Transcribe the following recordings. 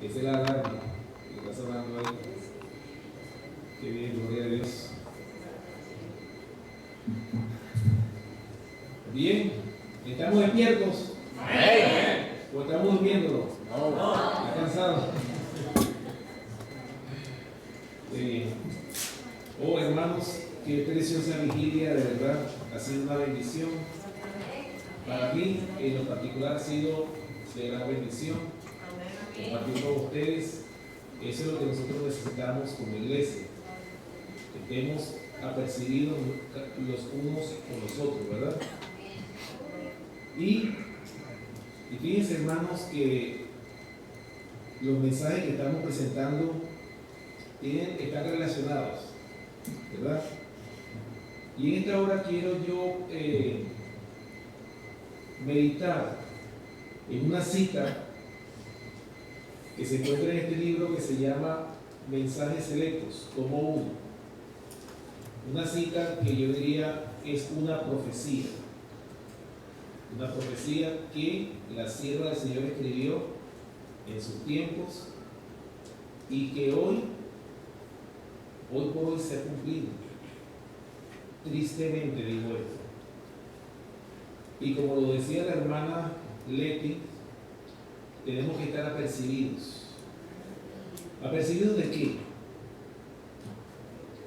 Esa es la alarma que está sonando ahí. Qué bien, gloria a Dios. Bien, ¿estamos despiertos? Amén. ¿O estamos durmiendo? No. ¿Está cansado? Oh, hermanos, qué preciosa vigilia, de verdad. Ha sido una bendición. Para mí, en lo particular, ha sido de gran bendición compartir con ustedes. Eso es lo que nosotros necesitamos como iglesia. Que estemos apercibidos los unos con los otros, ¿verdad? Y fíjense, hermanos, que los mensajes que estamos presentando están relacionados, ¿verdad? Y en esta hora quiero yo meditar en una cita que se encuentra en este libro que se llama Mensajes Selectos, tomo 1. Una cita que yo diría es una profecía. Una profecía que la sierva del Señor escribió en sus tiempos y que hoy por hoy se ha cumplido. Tristemente digo esto. Y como lo decía la hermana Leti, tenemos que estar apercibidos. ¿Apercibidos de qué?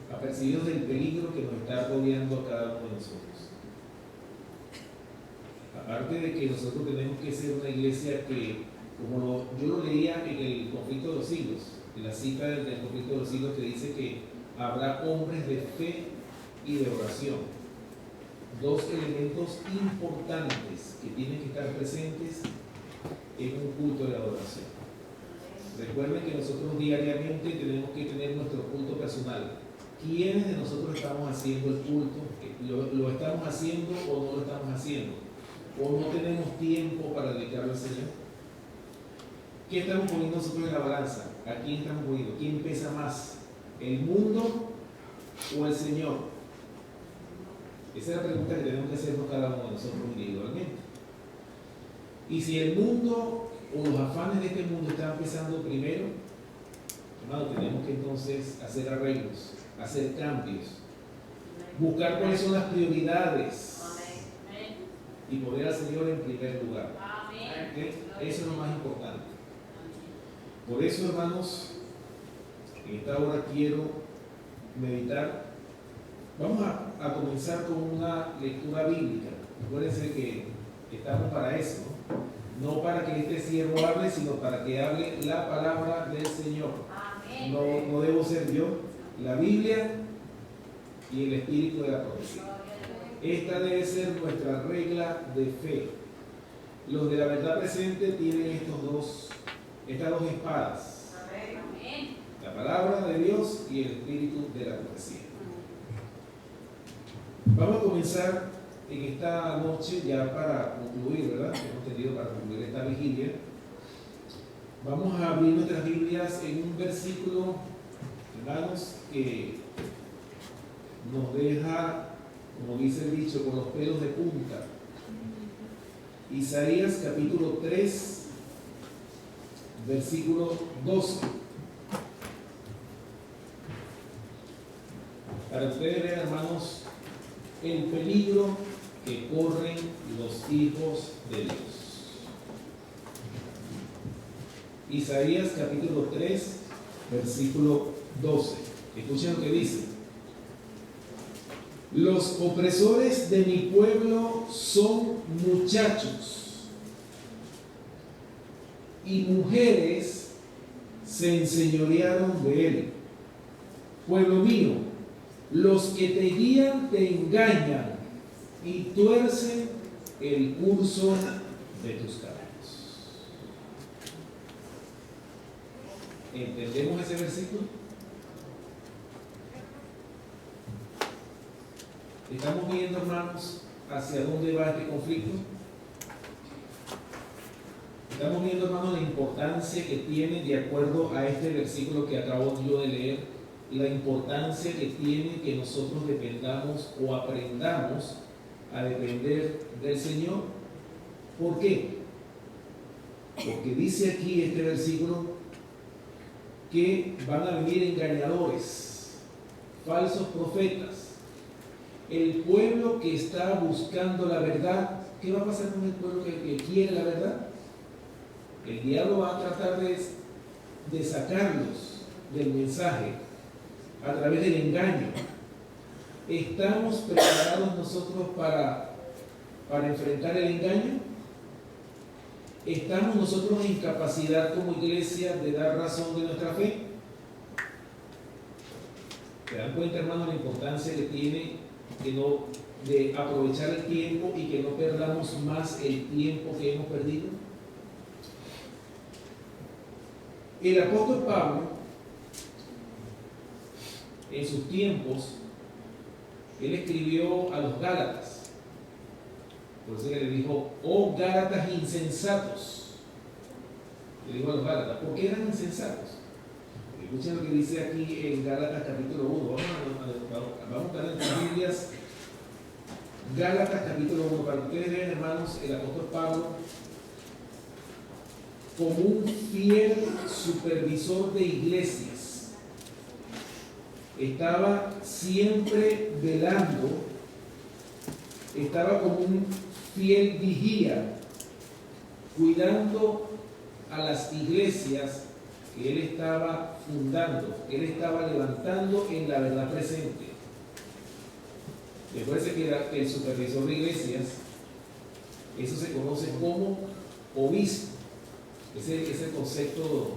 Apercibidos del peligro que nos está rodeando a cada uno de nosotros. Aparte de que nosotros tenemos que ser una iglesia que, como yo lo leía en el conflicto de los siglos, en la cita del conflicto de los siglos que dice que habrá hombres de fe y de oración. Dos elementos importantes que tienen que estar presentes en un culto de adoración. Recuerden que nosotros diariamente tenemos que tener nuestro culto personal. ¿Quiénes de nosotros estamos haciendo el culto? ¿Lo estamos haciendo o no lo estamos haciendo? ¿O no tenemos tiempo para dedicarlo al Señor? ¿Qué estamos poniendo nosotros en la balanza? ¿A quién estamos poniendo? ¿Quién pesa más? ¿El mundo o el Señor? Esa es la pregunta que tenemos que hacernos cada uno de nosotros individualmente. Y si el mundo o los afanes de este mundo están pesando primero, hermano, tenemos que entonces hacer arreglos, hacer cambios, buscar cuáles son las prioridades y poner al Señor en primer lugar. ¿Okay? Eso es lo más importante. Por eso, hermanos, en esta hora quiero meditar. Vamos a comenzar con una lectura bíblica. Acuérdense que estamos para eso, ¿no? No para que este siervo hable, sino para que hable la palabra del Señor. No debo ser yo, la Biblia y el espíritu de la profecía. Esta debe ser nuestra regla de fe. Los de la verdad presente tienen estas dos espadas. La palabra de Dios y el espíritu de la profecía. Vamos a comenzar en esta noche ya para concluir, ¿verdad? Hemos tenido para concluir esta vigilia. Vamos a abrir nuestras Biblias en un versículo, hermanos, que nos deja, como dice el dicho, con los pelos de punta. Isaías capítulo 3, versículo 12. Para ustedes vean, hermanos, el peligro que corren los hijos de Dios. Isaías capítulo 3, versículo 12. Escuchen lo que dice. Los opresores de mi pueblo son muchachos y mujeres se enseñorearon de él. Pueblo mío, los que te guían te engañan y tuercen el curso de tus caminos. ¿Entendemos ese versículo? ¿Estamos viendo, hermanos, hacia dónde va este conflicto? Estamos viendo, hermanos, la importancia que tiene, de acuerdo a este versículo que acabo yo de leer, la importancia que tiene que nosotros dependamos o aprendamos a depender del Señor. ¿Por qué? Porque dice aquí este versículo que van a venir engañadores, falsos profetas. El pueblo que está buscando la verdad, ¿qué va a pasar con el pueblo que quiere la verdad? El diablo va a tratar de sacarlos del mensaje a través del engaño. ¿Estamos preparados nosotros para enfrentar el engaño? ¿Estamos nosotros en capacidad como iglesia de dar razón de nuestra fe? ¿Se dan cuenta, hermano, la importancia que tiene de aprovechar el tiempo y que no perdamos más el tiempo que hemos perdido? El apóstol Pablo, en sus tiempos, él escribió a los Gálatas. Por eso le dijo, oh Gálatas insensatos. Le dijo a los Gálatas, ¿por qué eran insensatos? Escuchen lo que dice aquí en Gálatas capítulo 1. Vamos a estar en las Biblias. Gálatas capítulo 1. Para que ustedes vean, hermanos, el apóstol Pablo, como un fiel supervisor de iglesias, estaba siempre velando, estaba como un fiel vigía, cuidando a las iglesias que él estaba fundando, que él estaba levantando en la verdad presente. Recuerden que el supervisor de iglesias, eso se conoce como obispo. Ese es el concepto,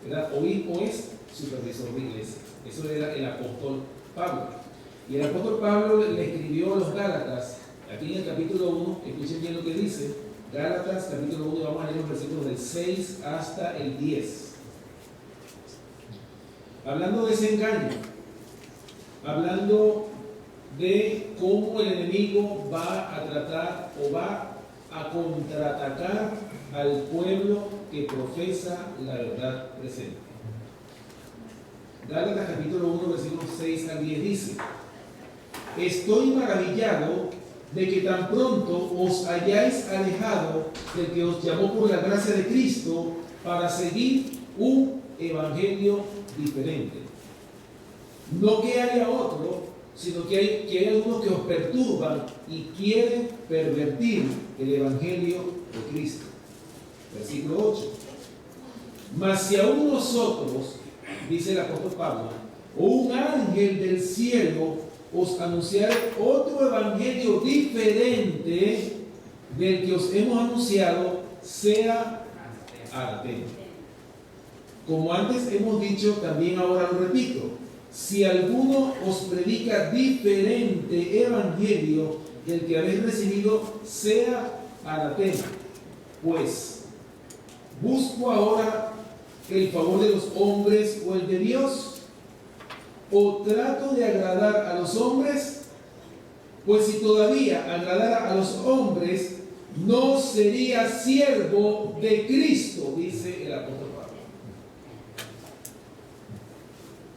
¿verdad? Obispo es supervisor de iglesias. Eso era el apóstol Pablo. Y el apóstol Pablo le escribió a los Gálatas, aquí en el capítulo 1, escuchen bien lo que dice, Gálatas capítulo 1, y vamos a leer los versículos del 6 hasta el 10. Hablando de ese engaño, hablando de cómo el enemigo va a tratar o va a contraatacar al pueblo que profesa la verdad presente. Gálatas capítulo 1, versículos 6 al 10 dice: estoy maravillado de que tan pronto os hayáis alejado del que os llamó por la gracia de Cristo para seguir un evangelio diferente. No que haya otro, sino que hay algunos que os perturban y quieren pervertir el evangelio de Cristo. Versículo 8. Mas si aún nosotros, dice el apóstol Pablo, o un ángel del cielo os anunciar otro evangelio diferente del que os hemos anunciado, sea anatema. Como antes hemos dicho, también ahora lo repito: si alguno os predica diferente evangelio del que habéis recibido, sea anatema. Pues, ¿busco ahora el favor de los hombres o el de Dios? ¿O trato de agradar a los hombres? Pues si todavía agradara a los hombres, no sería siervo de Cristo, dice el apóstol Pablo.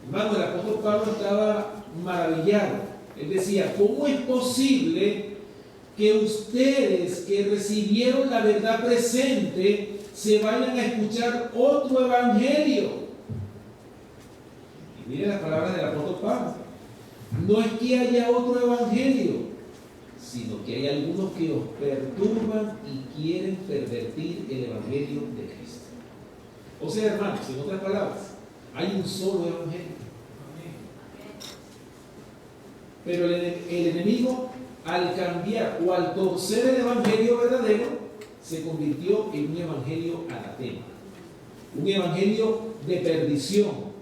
Hermano, el apóstol Pablo estaba maravillado. Él decía, ¿cómo es posible que ustedes que recibieron la verdad presente se vayan a escuchar otro evangelio? Y miren las palabras del apóstol Pablo. No es que haya otro evangelio, sino que hay algunos que os perturban y quieren pervertir el evangelio de Cristo. O sea, hermanos, en otras palabras, hay un solo evangelio. Pero el enemigo, al cambiar o al torcer el evangelio verdadero, se convirtió en un evangelio anatema, un evangelio de perdición,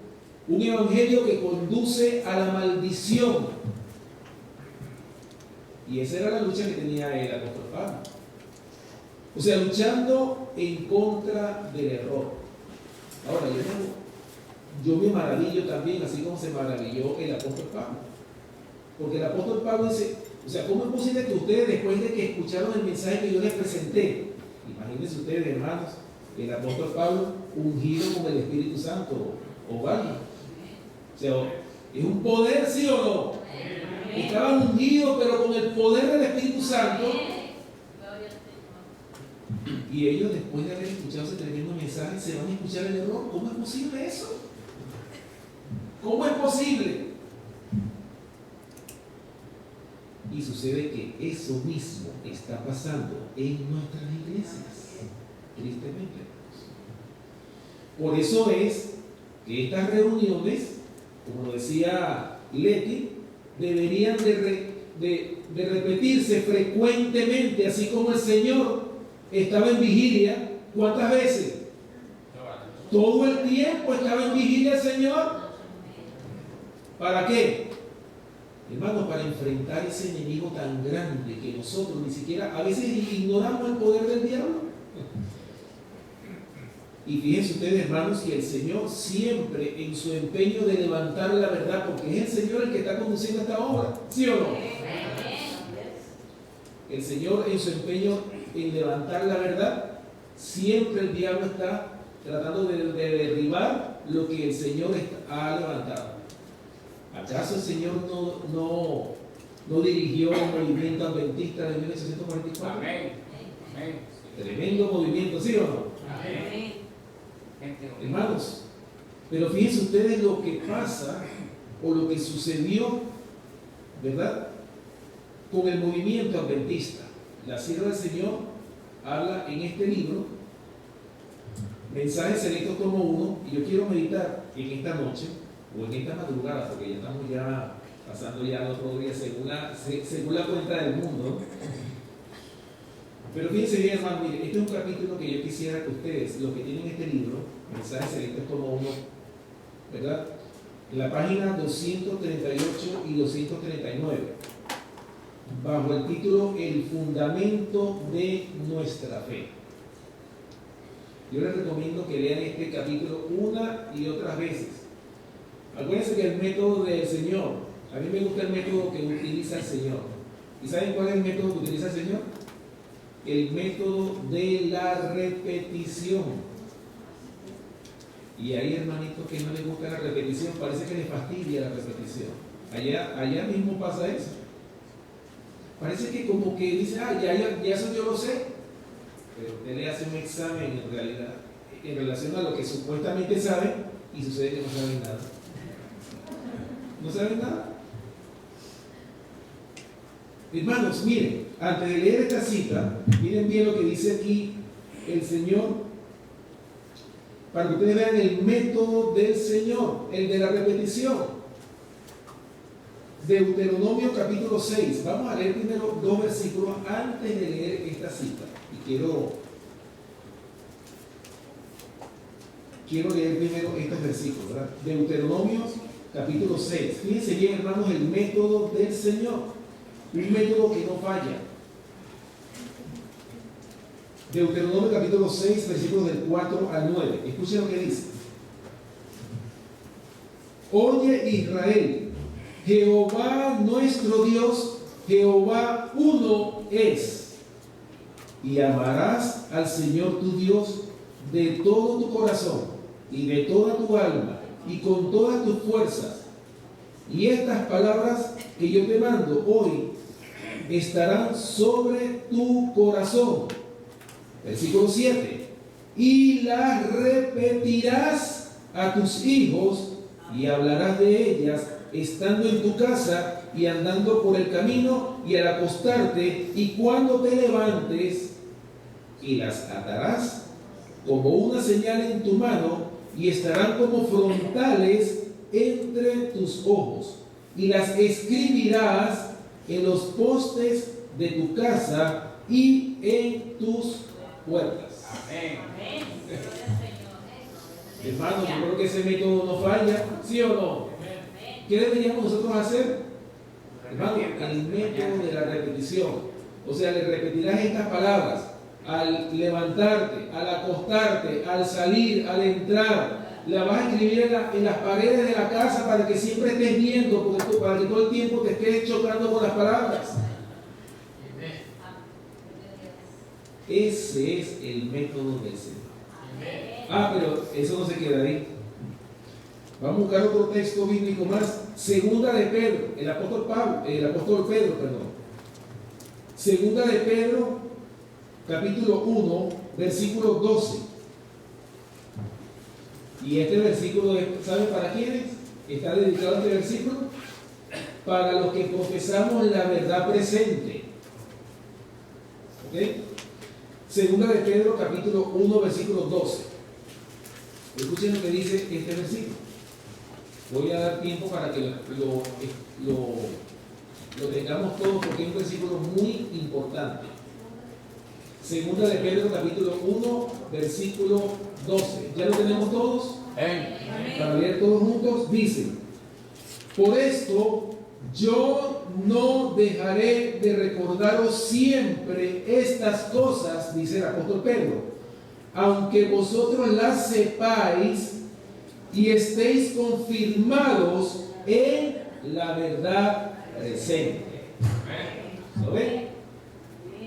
un evangelio que conduce a la maldición. Y esa era la lucha que tenía el apóstol Pablo. O sea, luchando en contra del error. Ahora, yo me maravillo también, así como se maravilló el apóstol Pablo. Porque el apóstol Pablo dice, o sea, ¿cómo es posible que ustedes, después de que escucharon el mensaje que yo les presenté, imagínense ustedes, hermanos, el apóstol Pablo ungido con el Espíritu Santo, o algo? O sea, ¿es un poder, sí o no? Estaban ungidos, pero con el poder del Espíritu Santo. Y ellos, después de haber escuchado ese tremendo mensaje, se van a escuchar el error. ¿Cómo es posible eso? ¿Cómo es posible? Y sucede que eso mismo está pasando en nuestras iglesias, tristemente. Por eso es que estas reuniones, como lo decía Leti, deberían de repetirse frecuentemente, así como el Señor estaba en vigilia. ¿Cuántas veces? Todo el tiempo estaba en vigilia el Señor. ¿Para qué? Hermanos, para enfrentar ese enemigo tan grande que nosotros ni siquiera, a veces ignoramos el poder del diablo. Y fíjense ustedes, hermanos, que el Señor siempre en su empeño de levantar la verdad, porque es el Señor el que está conduciendo esta obra, ¿sí o no? El Señor en su empeño en levantar la verdad, siempre el diablo está tratando de derribar lo que el Señor ha levantado. ¿Acaso el Señor no dirigió el movimiento adventista de 1844? Amén. Amén. Tremendo movimiento, ¿sí o no? Amén. Hermanos, pero fíjense ustedes lo que pasa o lo que sucedió, ¿verdad?, con el movimiento adventista. La sierva del Señor habla en este libro, Mensajes Selectos tomo 1, y yo quiero meditar en esta noche o en esta madrugada, porque ya estamos pasando ya al otro día según la cuenta del mundo. Pero fíjense bien, hermano, mire, este es un capítulo que yo quisiera que ustedes, los que tienen este libro, Mensajes Selectos tomo 1, ¿verdad?, en la página 238 y 239, bajo el título El fundamento de nuestra fe. Yo les recomiendo que lean este capítulo una y otras veces. Acuérdense que el método del Señor, a mí me gusta el método que utiliza el Señor. ¿Y saben cuál es el método que utiliza el Señor? El método de la repetición. Y hay hermanitos que no les gusta la repetición, parece que les fastidia la repetición. Allá mismo pasa eso. Parece que como que dice, ya eso yo lo sé, pero usted le hace un examen en realidad en relación a lo que supuestamente sabe y sucede que no saben nada. ¿No saben nada? Hermanos, miren, antes de leer esta cita, miren bien lo que dice aquí el Señor, para que ustedes vean el método del Señor, el de la repetición. Deuteronomio capítulo 6. Vamos a leer primero 2 versículos antes de leer esta cita. Y quiero leer primero estos versículos, ¿verdad? Deuteronomio capítulo 6. Fíjense bien, hermanos, el método del Señor. Un método que no falla. Deuteronomio capítulo 6, versículos del 4 al 9. Escuchen lo que dice. Oye, Israel, Jehová nuestro Dios, Jehová uno es. Y amarás al Señor tu Dios de todo tu corazón y de toda tu alma y con todas tus fuerzas. Y estas palabras que yo te mando hoy estarán sobre tu corazón. Versículo 7. Y las repetirás a tus hijos y hablarás de ellas estando en tu casa y andando por el camino y al acostarte y cuando te levantes, y las atarás como una señal en tu mano y estarán como frontales entre tus ojos y las escribirás en los postes de tu casa y en tus puertas. Amén. Hermano, yo creo que ese método no falla, ¿sí o no? ¿Qué deberíamos nosotros hacer? Hermano, el método de la repetición. O sea, le repetirás estas palabras al levantarte, al acostarte, al salir, al entrar. La vas a escribir en las paredes de la casa para que siempre estés viendo, para que todo el tiempo te estés chocando con las palabras. Ese es el método del Señor. Pero eso no se queda ahí. Vamos a buscar otro texto bíblico más. Segunda de Pedro, el apóstol Pedro. Segunda de Pedro, capítulo 1, versículo 12. Y este versículo, ¿sabe para quiénes? Está dedicado a este versículo para los que profesamos la verdad presente. ¿Ok? Segunda de Pedro, capítulo 1, versículo 12. Escuchen lo que dice este versículo. Voy a dar tiempo para que lo tengamos todos porque es un versículo muy importante. Segunda de Pedro, capítulo 1, versículo 12. ¿Ya lo tenemos todos? Para leer todos juntos, dice: por esto yo no dejaré de recordaros siempre estas cosas, dice el apóstol Pedro, aunque vosotros las sepáis y estéis confirmados en la verdad presente. ¿Lo ven?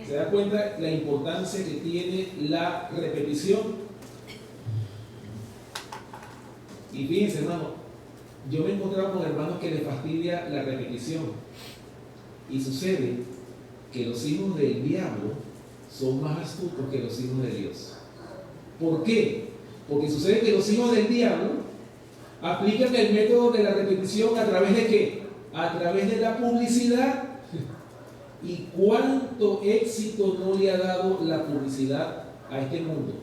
¿Se da cuenta la importancia que tiene la repetición? Y fíjense, hermano, yo me he encontrado con hermanos que les fastidia la repetición. Y sucede que los hijos del diablo son más astutos que los hijos de Dios. ¿Por qué? Porque sucede que los hijos del diablo aplican el método de la repetición a través de ¿qué? A través de la publicidad. ¿Y cuánto éxito no le ha dado la publicidad a este mundo?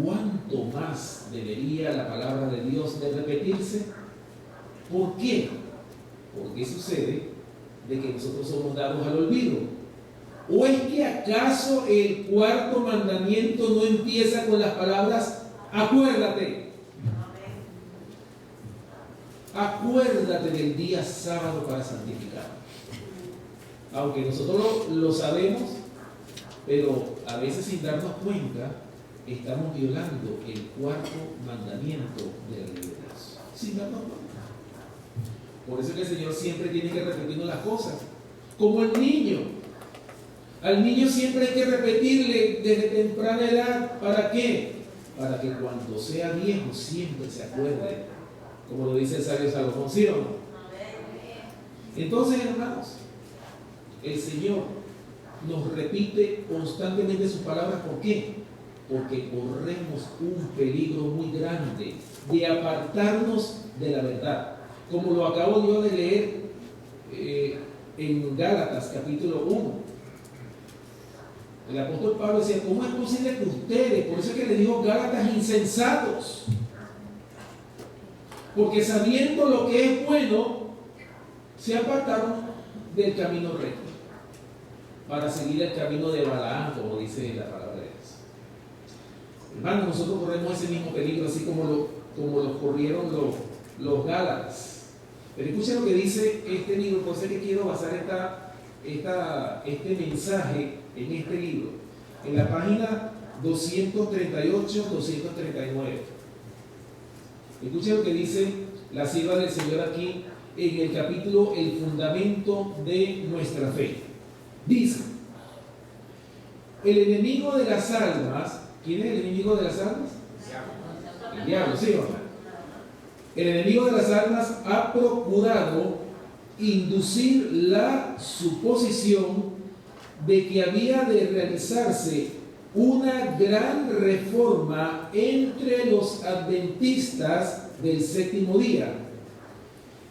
¿Cuánto más debería la palabra de Dios de repetirse? ¿Por qué? Porque sucede de que nosotros somos dados al olvido. ¿O es que acaso el cuarto mandamiento no empieza con las palabras acuérdate? Acuérdate del día sábado para santificar. Aunque nosotros lo sabemos, pero a veces sin darnos cuenta, estamos violando el cuarto mandamiento de la ley de Dios. Sin darnos cuenta. Por eso es que el Señor siempre tiene que repetirnos las cosas. Como el niño. Al niño siempre hay que repetirle desde temprana edad. ¿Para qué? Para que cuando sea viejo siempre se acuerde. Como lo dice el sabio Salomón, ¿sí o no? Entonces, hermanos, el Señor nos repite constantemente sus palabras. ¿Por qué? Porque corremos un peligro muy grande de apartarnos de la verdad. Como lo acabo yo de leer en Gálatas capítulo 1. El apóstol Pablo decía, ¿cómo es posible que ustedes, por eso es que le dijo Gálatas insensatos? Porque sabiendo lo que es bueno, se apartaron del camino recto para seguir el camino de Balaam, como dice la palabra de Dios. Hermanos, nosotros corremos ese mismo peligro, así como lo corrieron los Gálatas. Pero escuchen lo que dice este libro, por eso es que quiero basar este mensaje en este libro. En la página 238-239. Escuchen lo que dice la sierva del Señor aquí en el capítulo El fundamento de nuestra fe. Dice: el enemigo de las almas. ¿Quién es el enemigo de las almas? El diablo, ¿sí o no? El enemigo de las almas ha procurado inducir la suposición de que había de realizarse una gran reforma entre los adventistas del séptimo día,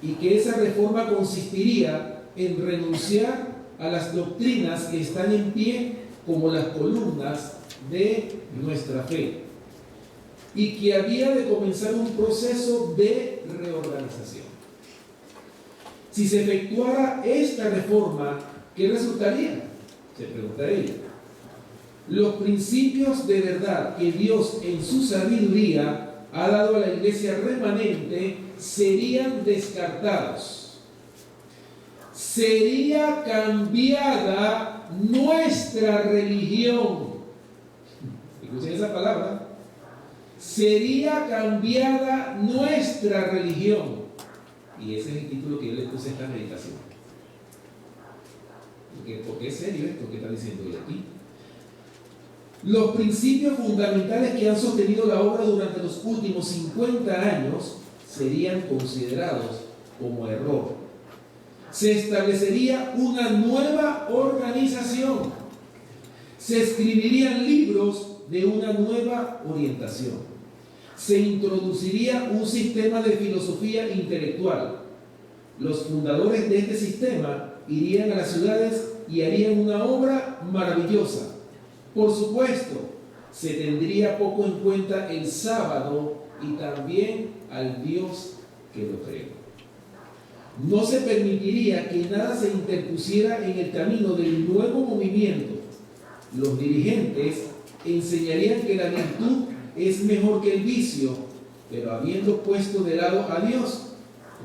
y que esa reforma consistiría en renunciar a las doctrinas que están en pie como las columnas de nuestra fe, y que había de comenzar un proceso de reorganización. Si se efectuara esta reforma, ¿qué resultaría? Se pregunta ella. Los principios de verdad que Dios en su sabiduría ha dado a la iglesia remanente serían descartados. Sería cambiada nuestra religión. Escuchen esa palabra. Sería cambiada nuestra religión. Y ese es el título que yo le puse a esta meditación. Porque es serio esto que está diciendo hoy aquí. Los principios fundamentales que han sostenido la obra durante los últimos 50 años serían considerados como error. Se establecería una nueva organización. Se escribirían libros de una nueva orientación. Se introduciría un sistema de filosofía intelectual. Los fundadores de este sistema irían a las ciudades y harían una obra maravillosa. Por supuesto, se tendría poco en cuenta el sábado y también al Dios que lo creó. No se permitiría que nada se interpusiera en el camino del nuevo movimiento. Los dirigentes enseñarían que la virtud es mejor que el vicio, pero habiendo puesto de lado a Dios,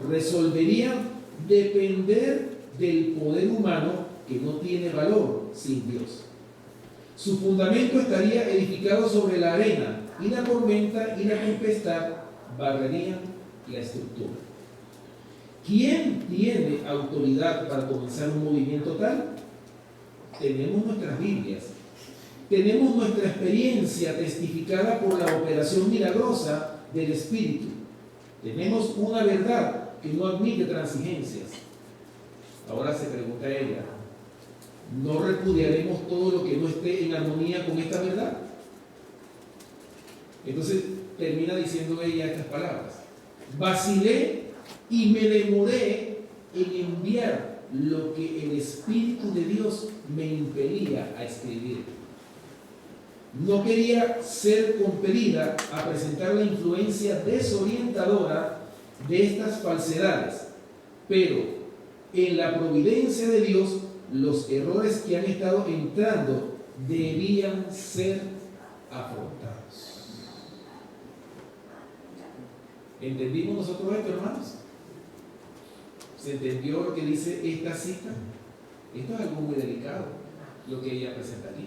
resolverían depender del poder humano que no tiene valor sin Dios. Su fundamento estaría edificado sobre la arena, y la tormenta y la tempestad barrerían la estructura. ¿Quién tiene autoridad para comenzar un movimiento tal? Tenemos nuestras Biblias. Tenemos nuestra experiencia testificada por la operación milagrosa del Espíritu. Tenemos una verdad que no admite transigencias. Ahora se pregunta ella, ¿no repudiaremos todo lo que no esté en armonía con esta verdad? Entonces termina diciendo ella estas palabras. Vacilé y me demoré en enviar lo que el Espíritu de Dios me impelía a escribir. No quería ser compelida a presentar la influencia desorientadora de estas falsedades, pero en la providencia de Dios, los errores que han estado entrando debían ser afrontados. ¿Entendimos nosotros esto, hermanos? ¿Se entendió lo que dice esta cita? Esto es algo muy delicado, lo que ella presenta aquí.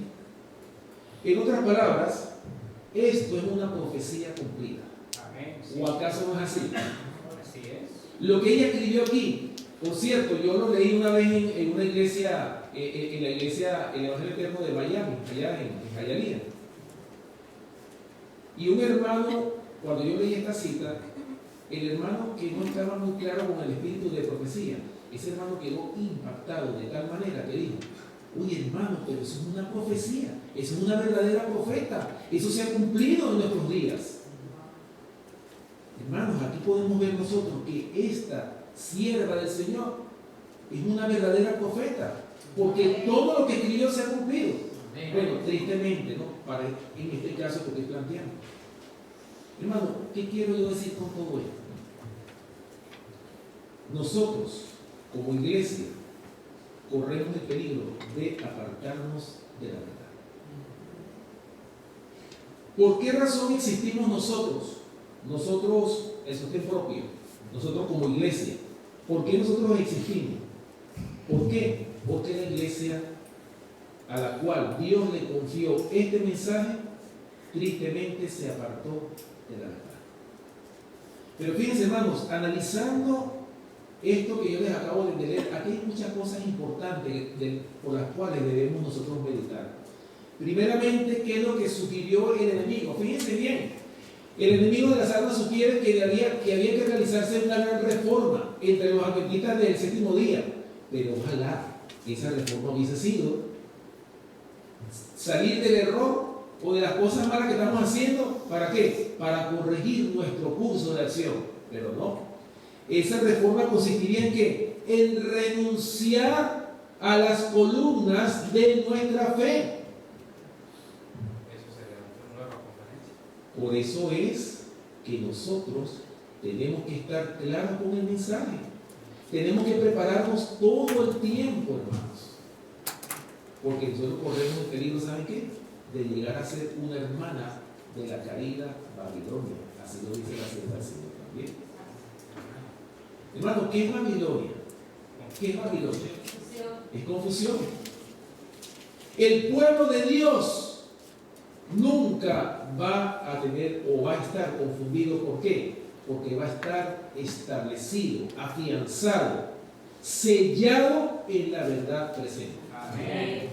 En otras palabras, esto es una profecía cumplida. Amén. ¿O acaso no es así? Así es. Lo que ella escribió aquí, por cierto, yo lo leí una vez en una iglesia, en la iglesia, el Evangelio Eterno de Miami, allá en Hialeah. Y un hermano, cuando yo leí esta cita, el hermano que no estaba muy claro con el espíritu de profecía, ese hermano quedó impactado de tal manera que dijo: oye, hermano, pero eso es una profecía, eso es una verdadera profeta, eso se ha cumplido en nuestros días. Hermanos, aquí podemos ver nosotros que esta sierva del Señor es una verdadera profeta, porque todo lo que escribió se ha cumplido. Bueno, tristemente, ¿no? En este caso que estoy planteando. Hermano, ¿qué quiero yo decir con todo esto? Nosotros, como iglesia, corremos el peligro de apartarnos de la verdad. ¿Por qué razón existimos nosotros? Nosotros, el sostén propio, nosotros como iglesia. ¿Por qué nosotros existimos? ¿Por qué? Porque la iglesia a la cual Dios le confió este mensaje, tristemente se apartó de la verdad. Pero fíjense, hermanos, analizando esto que yo les acabo de leer, aquí hay muchas cosas importantes por las cuales debemos nosotros meditar. Primeramente, ¿qué es lo que sugirió el enemigo? Fíjense bien, el enemigo de las almas sugiere que había que realizarse una gran reforma entre los adventistas del séptimo día, pero ojalá esa reforma hubiese sido salir del error o de las cosas malas que estamos haciendo. ¿Para qué? Para corregir nuestro curso de acción. Pero no. Esa reforma consistiría en ¿qué? En renunciar a las columnas de nuestra fe. Eso sería una nueva conferencia. Por eso es que nosotros tenemos que estar claros con el mensaje. Tenemos que prepararnos todo el tiempo, hermanos. Porque nosotros corremos el peligro, ¿saben qué? De llegar a ser una hermana de la caída Babilonia. Así lo dice la sierva del Señor también. Hermano, ¿qué es Babilonia? ¿Qué es Babilonia? Es confusión. El pueblo de Dios nunca va a tener o va a estar confundido. ¿Por qué? Porque va a estar establecido, afianzado, sellado en la verdad presente. Amén.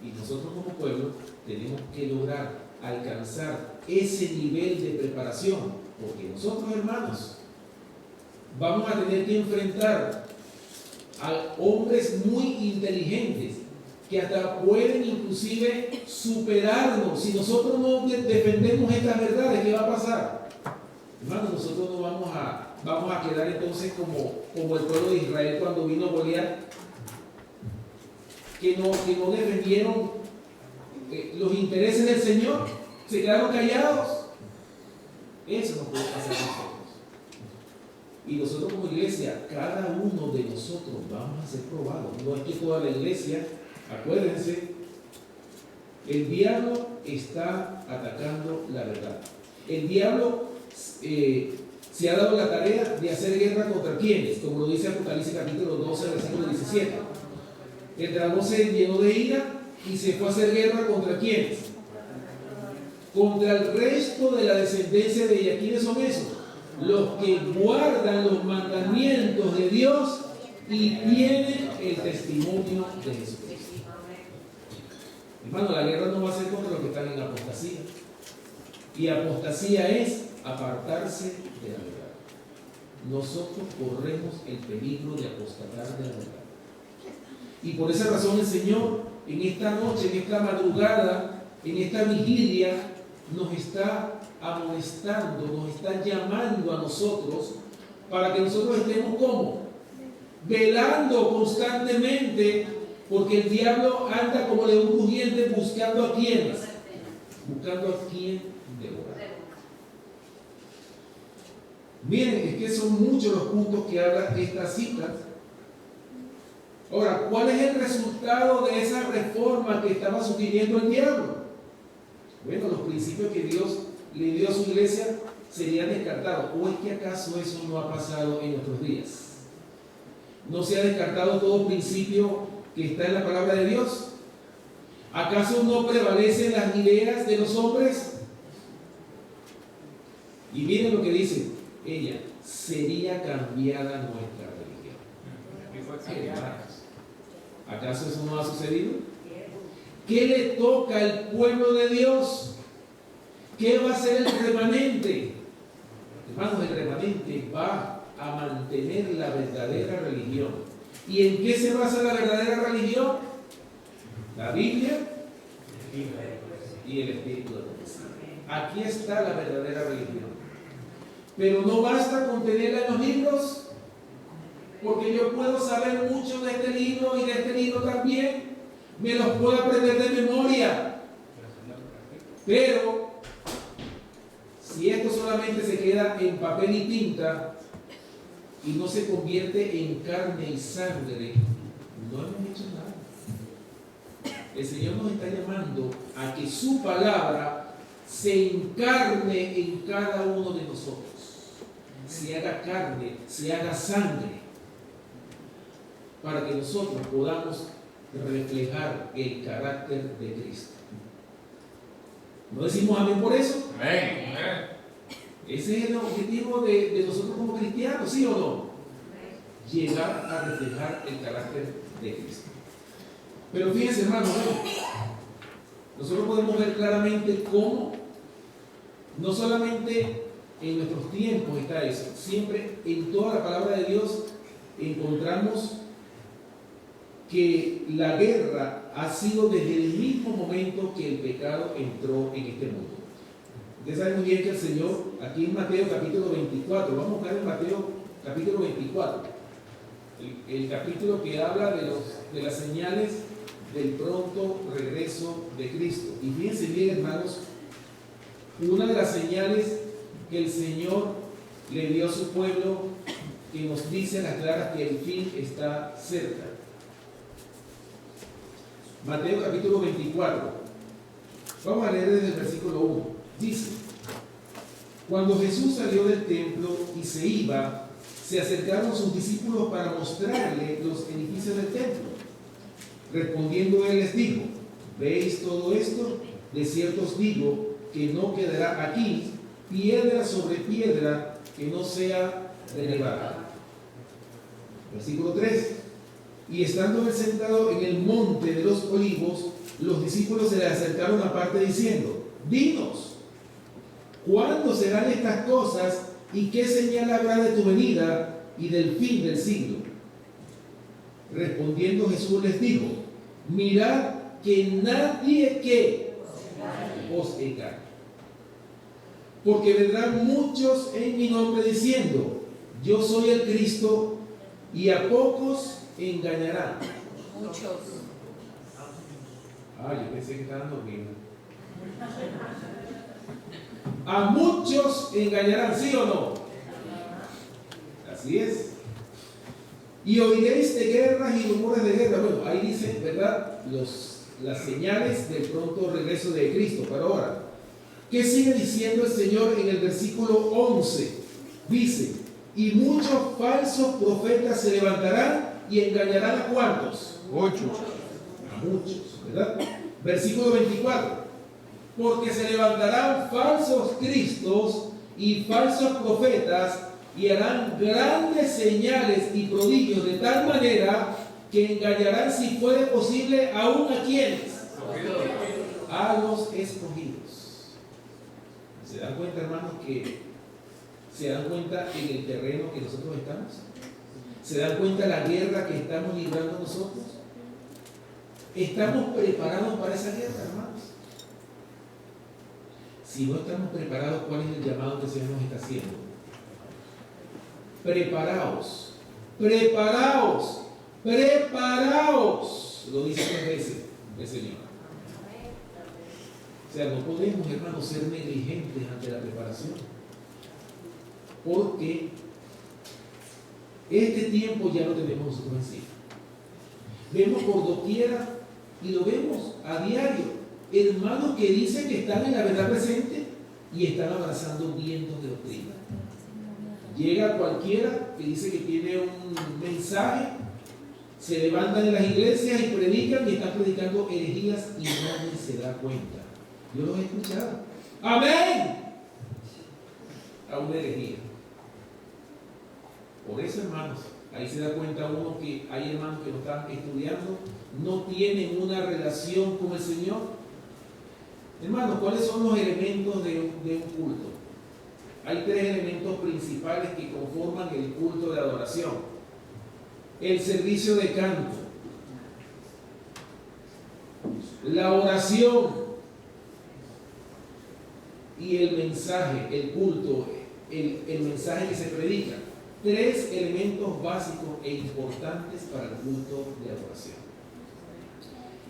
Y nosotros como pueblo tenemos que lograr alcanzar ese nivel de preparación, porque nosotros, hermanos, vamos a tener que enfrentar a hombres muy inteligentes que hasta pueden inclusive superarnos. Si nosotros no defendemos estas verdades, ¿qué va a pasar? Hermanos, nosotros no vamos a quedar entonces como el pueblo de Israel cuando vino Goliat, que no defendieron los intereses del Señor, se quedaron callados. Eso no puede pasar a nosotros. Y nosotros como iglesia, cada uno de nosotros vamos a ser probados. No es que toda la iglesia, acuérdense, el diablo está atacando la verdad. El diablo se ha dado la tarea de hacer guerra contra quienes, como lo dice Apocalipsis capítulo 12, versículo 17. El dragón se llenó de ira y se fue a hacer guerra contra quienes, contra el resto de la descendencia de ella. ¿Quiénes son esos? Los que guardan los mandamientos de Dios y tienen el testimonio de Jesucristo. Hermano, la guerra no va a ser contra los que están en apostasía. Y apostasía es apartarse de la verdad. Nosotros corremos el peligro de apostatar de la verdad. Y por esa razón el Señor en esta noche, en esta madrugada, en esta vigilia, nos está amonestando, nos está llamando a nosotros para que nosotros estemos como velando constantemente, porque el diablo anda como león rugiente buscando a quién devorar. Miren, es que son muchos los puntos que habla esta cita. Ahora, ¿cuál es el resultado de esa reforma que estaba sugiriendo el diablo? Bueno, los principios que Dios le dio a su iglesia serían descartados. ¿O es que acaso eso no ha pasado en nuestros días? ¿No se ha descartado todo principio que está en la palabra de Dios? ¿Acaso no prevalecen las ideas de los hombres? Y miren lo que dice ella: sería cambiada nuestra religión. ¿Acaso eso no ha sucedido? ¿Qué le toca al pueblo de Dios? ¿Qué va a hacer el remanente? Hermanos, el remanente va a mantener la verdadera religión. ¿Y en qué se basa la verdadera religión? La Biblia y el Espíritu de Dios. Aquí está la verdadera religión. Pero no basta con tenerla en los libros, porque yo puedo saber mucho de este libro y de este libro también. Me los puedo aprender de memoria. Pero si esto solamente se queda en papel y tinta y no se convierte en carne y sangre, no hemos hecho nada. El Señor nos está llamando a que su palabra se encarne en cada uno de nosotros, se haga carne, se haga sangre, para que nosotros podamos reflejar el carácter de Cristo. ¿No decimos amén por eso? Amén. Ese es el objetivo de nosotros como cristianos, ¿sí o no? Llegar a reflejar el carácter de Cristo. Pero fíjense, hermanos, nosotros podemos ver claramente cómo no solamente en nuestros tiempos está eso, siempre en toda la palabra de Dios encontramos que la guerra ha sido desde el mismo momento que el pecado entró en este mundo. Ustedes saben muy bien que el Señor, aquí en Mateo capítulo 24, vamos a buscar en Mateo capítulo 24, el capítulo que habla de las señales del pronto regreso de Cristo. Y fíjense bien, hermanos, una de las señales que el Señor le dio a su pueblo, que nos dice a las claras que el fin está cerca. Mateo capítulo 24. Vamos a leer desde el versículo 1. Dice: cuando Jesús salió del templo y se iba, se acercaron sus discípulos para mostrarle los edificios del templo. Respondiendo él les dijo: ¿veis todo esto? De cierto os digo que no quedará aquí piedra sobre piedra que no sea derribada. Versículo 3. Y estando él sentado en el monte de los olivos, los discípulos se le acercaron aparte diciendo: dinos, ¿cuándo serán estas cosas y qué señal habrá de tu venida y del fin del siglo? Respondiendo Jesús les dijo: mirad que nadie que os engañe. Porque vendrán muchos en mi nombre diciendo, yo soy el Cristo, y a pocos engañarán. Muchos. Yo pensé que estaban durmiendo. A muchos engañarán, ¿sí o no? Así es. Y oiréis de guerras y rumores de guerra. Bueno, ahí dice, ¿verdad? Las señales del pronto regreso de Cristo. Pero ahora, ¿qué sigue diciendo el Señor en el versículo 11? Dice, y muchos falsos profetas se levantarán y engañarán a ¿cuántos? Muchos. A muchos, ¿verdad? Versículo 24. Porque se levantarán falsos cristos y falsos profetas y harán grandes señales y prodigios de tal manera que engañarán, si fuere posible, aún a quienes, a los escogidos. ¿Se dan cuenta, hermanos, se dan cuenta en el terreno que nosotros estamos? ¿Se dan cuenta la guerra que estamos librando nosotros? ¿Estamos preparados para esa guerra, hermanos? Si no estamos preparados, ¿cuál es el llamado que el Señor nos está haciendo? Preparaos, preparaos, preparaos. Lo dice 3 veces el Señor. O sea, no podemos, hermanos, ser negligentes ante la preparación. Porque este tiempo ya lo tenemos nosotros encima. Vemos por doquiera y lo vemos a diario. Hermanos que dicen que están en la verdad presente y están abrazando vientos de doctrina. Llega cualquiera que dice que tiene un mensaje, se levantan en las iglesias y predican y están predicando herejías y nadie se da cuenta. Yo los he escuchado. ¡Amén! A una herejía. Por eso, hermanos, ahí se da cuenta uno que hay hermanos que no están estudiando, no tienen una relación con el Señor. Hermanos, ¿cuáles son los elementos de un culto? Hay 3 elementos principales que conforman el culto de adoración. El servicio de canto, la oración y el mensaje, el culto, el mensaje que se predica. 3 elementos básicos e importantes para el culto de adoración.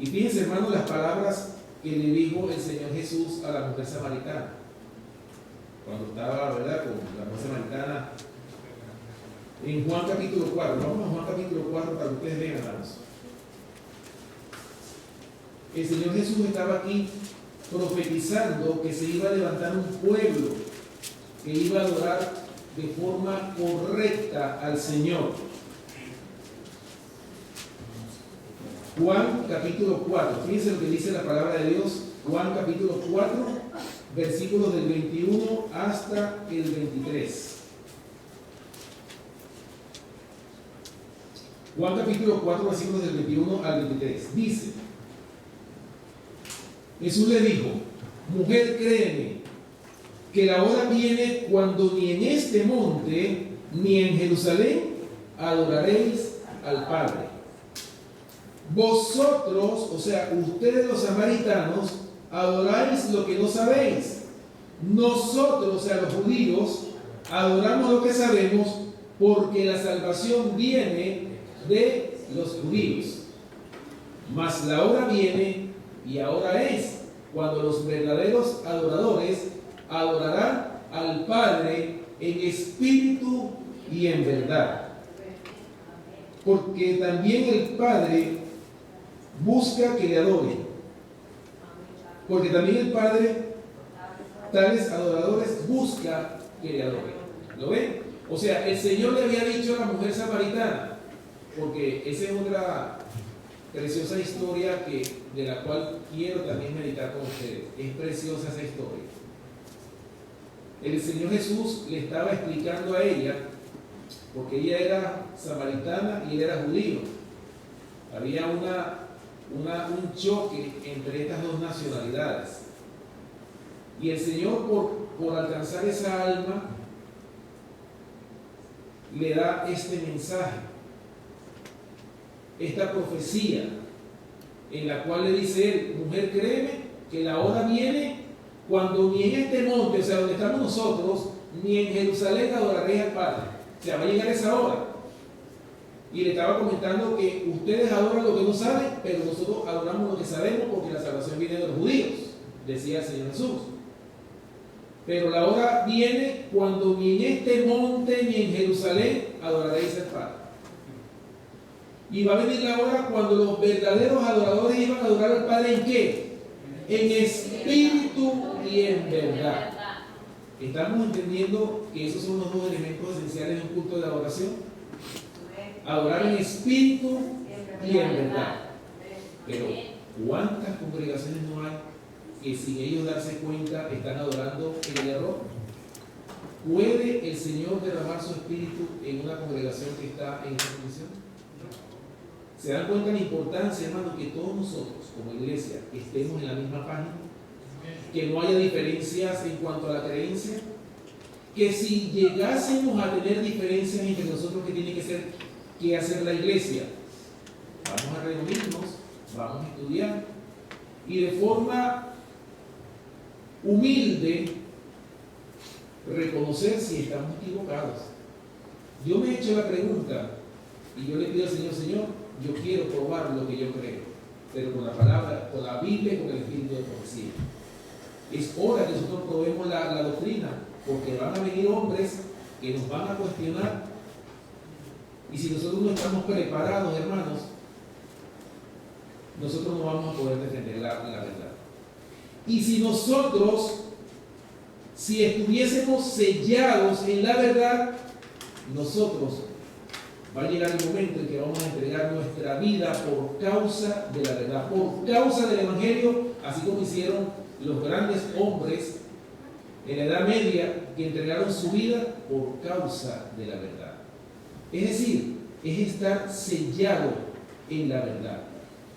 Y fíjense, hermanos, las palabras que le dijo el Señor Jesús a la mujer samaritana. Cuando estaba, ¿verdad?, con la mujer samaritana en Juan capítulo 4. Vamos a Juan capítulo 4 para que ustedes vean, hermanos. El Señor Jesús estaba aquí profetizando que se iba a levantar un pueblo que iba a adorar de forma correcta al Señor. Juan capítulo 4. Fíjense lo que dice la palabra de Dios. Juan capítulo 4, versículos del 21 hasta el 23. Juan capítulo 4, versículos del 21 al 23. Dice, Jesús le dijo, mujer, créeme, que la hora viene cuando ni en este monte ni en Jerusalén adoraréis al Padre. Vosotros, o sea, ustedes los samaritanos, adoráis lo que no sabéis. Nosotros, o sea, los judíos, adoramos lo que sabemos, porque la salvación viene de los judíos. Mas la hora viene, y ahora es, cuando los verdaderos adoradores adorarán al Padre en espíritu y en verdad. Porque también el Padre busca que le adoren. Porque también el Padre, tales adoradores, busca que le adoren. ¿Lo ven? O sea, el Señor le había dicho a la mujer samaritana, porque esa es otra preciosa historia de la cual quiero también meditar con ustedes. Es preciosa esa historia. El Señor Jesús le estaba explicando a ella, porque ella era samaritana y él era judío. Había un choque entre estas dos nacionalidades. Y el Señor, por alcanzar esa alma, le da este mensaje, esta profecía, en la cual le dice él, mujer, créeme que la hora viene cuando ni en este monte, o sea, donde estamos nosotros, ni en Jerusalén adoraréis al Padre. O sea, va a llegar esa hora. Y le estaba comentando que ustedes adoran lo que no saben, pero nosotros adoramos lo que sabemos porque la salvación viene de los judíos, decía el Señor Jesús. Pero la hora viene cuando ni en este monte ni en Jerusalén adoraréis al Padre. Y va a venir la hora cuando los verdaderos adoradores iban a adorar al Padre ¿en qué? En espíritu y en verdad. ¿Estamos entendiendo que esos son los dos elementos esenciales de un culto de adoración? Adorar en espíritu y en verdad. Pero ¿cuántas congregaciones no hay que sin ellos darse cuenta están adorando en el error? ¿Puede el Señor derramar su espíritu en una congregación que está en esa condición? ¿Se dan cuenta de la importancia, hermano, que todos nosotros como iglesia estemos en la misma página? Que no haya diferencias en cuanto a la creencia. Que si llegásemos a tener diferencias entre nosotros, ¿qué tiene que hacer la iglesia? Vamos a reunirnos, vamos a estudiar y de forma humilde reconocer si estamos equivocados. Yo me he hecho la pregunta y yo le pido al Señor, Señor, yo quiero probar lo que yo creo, pero con la palabra, con la Biblia y con el espíritu de profecía. Es hora que nosotros probemos la doctrina, porque van a venir hombres que nos van a cuestionar. Y si nosotros no estamos preparados, hermanos, nosotros no vamos a poder defender la verdad. Y si nosotros, si estuviésemos sellados en la verdad, nosotros va a llegar el momento en que vamos a entregar nuestra vida por causa de la verdad, por causa del Evangelio, así como hicieron los grandes hombres en la Edad Media que entregaron su vida por causa de la verdad. Es decir, es estar sellado en la verdad.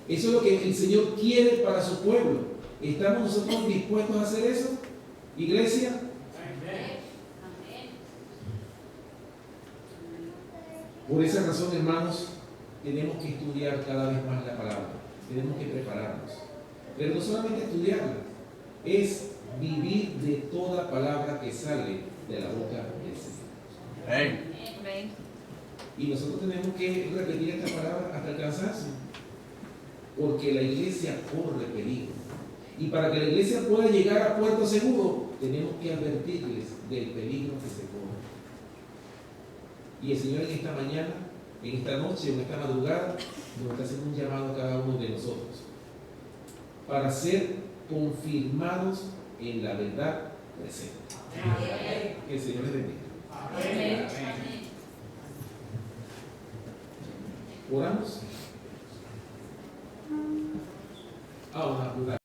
Eso es lo que el Señor quiere para su pueblo. ¿Estamos nosotros dispuestos a hacer eso, iglesia? Por esa razón, hermanos, tenemos que estudiar cada vez más la palabra. Tenemos que prepararnos. Pero no solamente estudiarla, es vivir de toda palabra que sale de la boca del Señor. Amén. Y nosotros tenemos que repetir esta palabra hasta el cansancio, porque la iglesia corre peligro. Y para que la iglesia pueda llegar a puerto seguro, tenemos que advertirles del peligro que se corre. Y el Señor en esta mañana, en esta noche, en esta madrugada, nos está haciendo un llamado a cada uno de nosotros para ser confirmados en la verdad presente. Amén. Que el Señor les bendiga. Amén. Oramos.